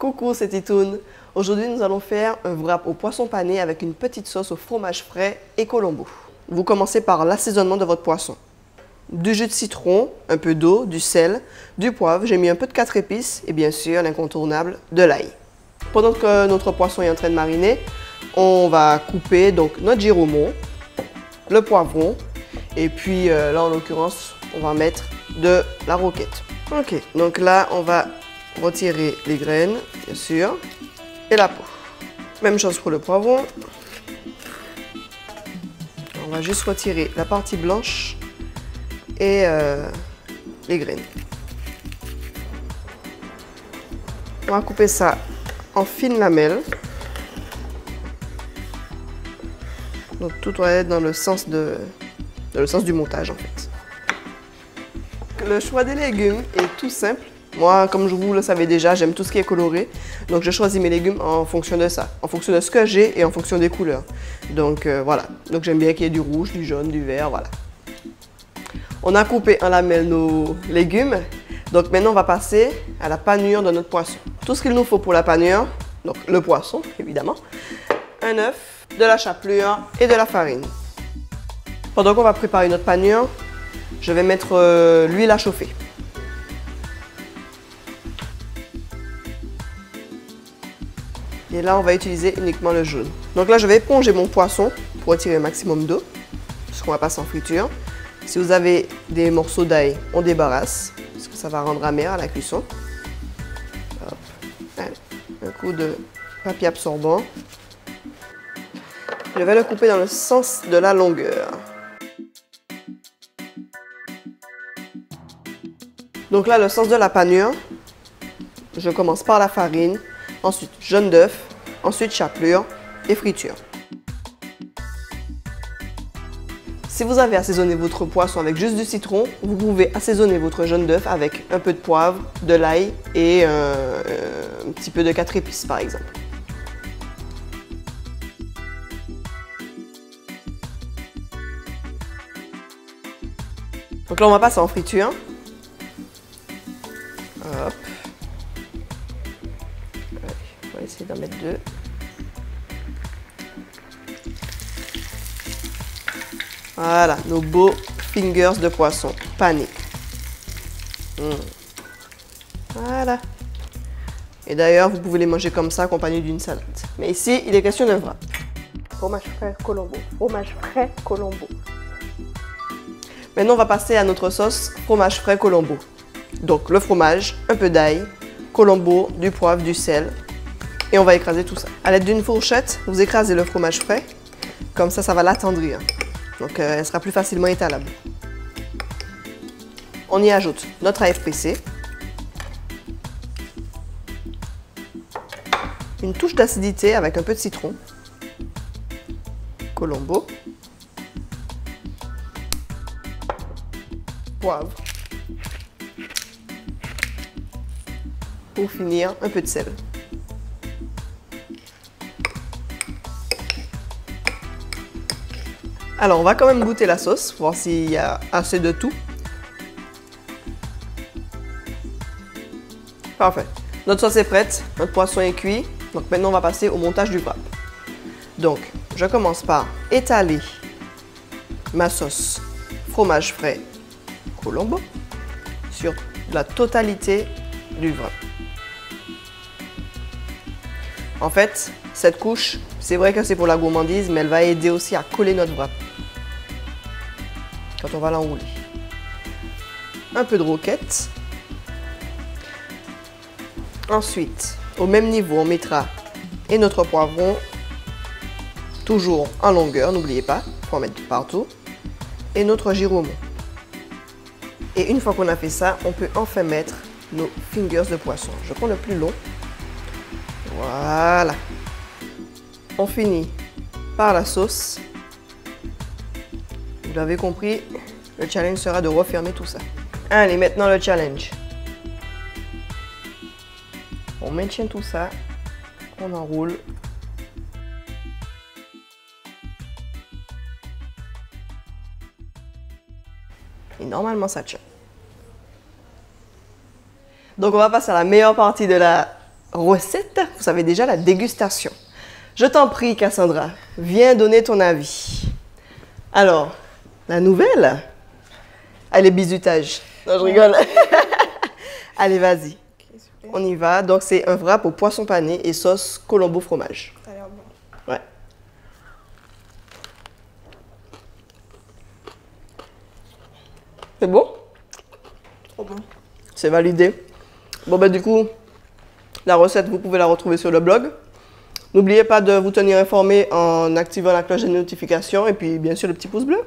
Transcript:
Coucou, c'est Titoune. Aujourd'hui, nous allons faire un wrap au poisson pané avec une petite sauce au fromage frais et colombo. Vous commencez par l'assaisonnement de votre poisson. Du jus de citron, un peu d'eau, du sel, du poivre, j'ai mis un peu de 4 épices et bien sûr l'incontournable, de l'ail. Pendant que notre poisson est en train de mariner, on va couper donc notre giroumon, le poivron et puis là en l'occurrence, on va mettre de la roquette. Ok, donc là on va retirer les graines, bien sûr, et la peau. Même chose pour le poivron. On va juste retirer la partie blanche et les graines. On va couper ça en fines lamelles. Donc tout doit être dans le sens du montage en fait. Le choix des légumes est tout simple. Moi, comme vous le savez déjà, j'aime tout ce qui est coloré. Donc je choisis mes légumes en fonction de ça, en fonction de ce que j'ai et en fonction des couleurs. Donc voilà. Donc j'aime bien qu'il y ait du rouge, du jaune, du vert, voilà. On a coupé en lamelles nos légumes. Donc maintenant, on va passer à la panure de notre poisson. Tout ce qu'il nous faut pour la panure, donc le poisson, évidemment, un œuf, de la chapelure et de la farine. Pendant qu'on va préparer notre panure, je vais mettre l'huile à chauffer. Et là, on va utiliser uniquement le jaune. Donc là, je vais éponger mon poisson pour retirer un maximum d'eau, puisqu'on va passer en friture. Si vous avez des morceaux d'ail, on débarrasse, parce que ça va rendre amer à la cuisson. Hop. Allez, un coup de papier absorbant. Je vais le couper dans le sens de la longueur. Donc là, le sens de la panure, je commence par la farine, ensuite jaune d'œuf, ensuite chapelure et friture. Si vous avez assaisonné votre poisson avec juste du citron, vous pouvez assaisonner votre jaune d'œuf avec un peu de poivre, de l'ail et un petit peu de 4 épices par exemple. Donc là, on va passer en friture. Hop. On va essayer d'en mettre 2. Voilà, nos beaux fingers de poisson panés. Voilà. Et d'ailleurs, vous pouvez les manger comme ça, accompagnés d'une salade. Mais ici, il est question de wrap. Fromage frais colombo. Fromage frais colombo. Maintenant, on va passer à notre sauce fromage frais colombo. Donc, le fromage, un peu d'ail, colombo, du poivre, du sel. Et on va écraser tout ça. À l'aide d'une fourchette, vous écrasez le fromage frais. Comme ça, ça va l'attendrir. Donc, elle sera plus facilement étalable. On y ajoute notre ail pressé. Une touche d'acidité avec un peu de citron. Colombo. Poivre. Pour finir, un peu de sel. Alors, on va quand même goûter la sauce, voir s'il y a assez de tout. Parfait. Notre sauce est prête, notre poisson est cuit. Donc maintenant, on va passer au montage du wrap. Donc, je commence par étaler ma sauce fromage frais colombo sur la totalité du wrap. En fait, cette couche, c'est vrai que c'est pour la gourmandise, mais elle va aider aussi à coller notre wrap quand on va l'enrouler. Un peu de roquette. Ensuite, au même niveau, on mettra et notre poivron, toujours en longueur, n'oubliez pas, il faut en mettre partout, et notre giroumon. Et une fois qu'on a fait ça, on peut enfin mettre nos fingers de poisson. Je prends le plus long. Voilà. On finit par la sauce. Vous l'avez compris, le challenge sera de refermer tout ça. Allez, maintenant le challenge. On maintient tout ça, on enroule. Et normalement, ça tient. Donc, on va passer à la meilleure partie de la recette, vous savez déjà la dégustation. Je t'en prie, Cassandra, viens donner ton avis. Alors, la nouvelle, elle est bizutage. Non, je rigole. Allez, vas-y. Ok, super. On y va. Donc, c'est un wrap au poisson pané et sauce Colombo fromage. Ça a l'air bon. Ouais. C'est bon? Trop bon. C'est validé. Bon, ben du coup, la recette, vous pouvez la retrouver sur le blog. N'oubliez pas de vous tenir informé en activant la cloche de notification et puis, bien sûr, le petit pouce bleu.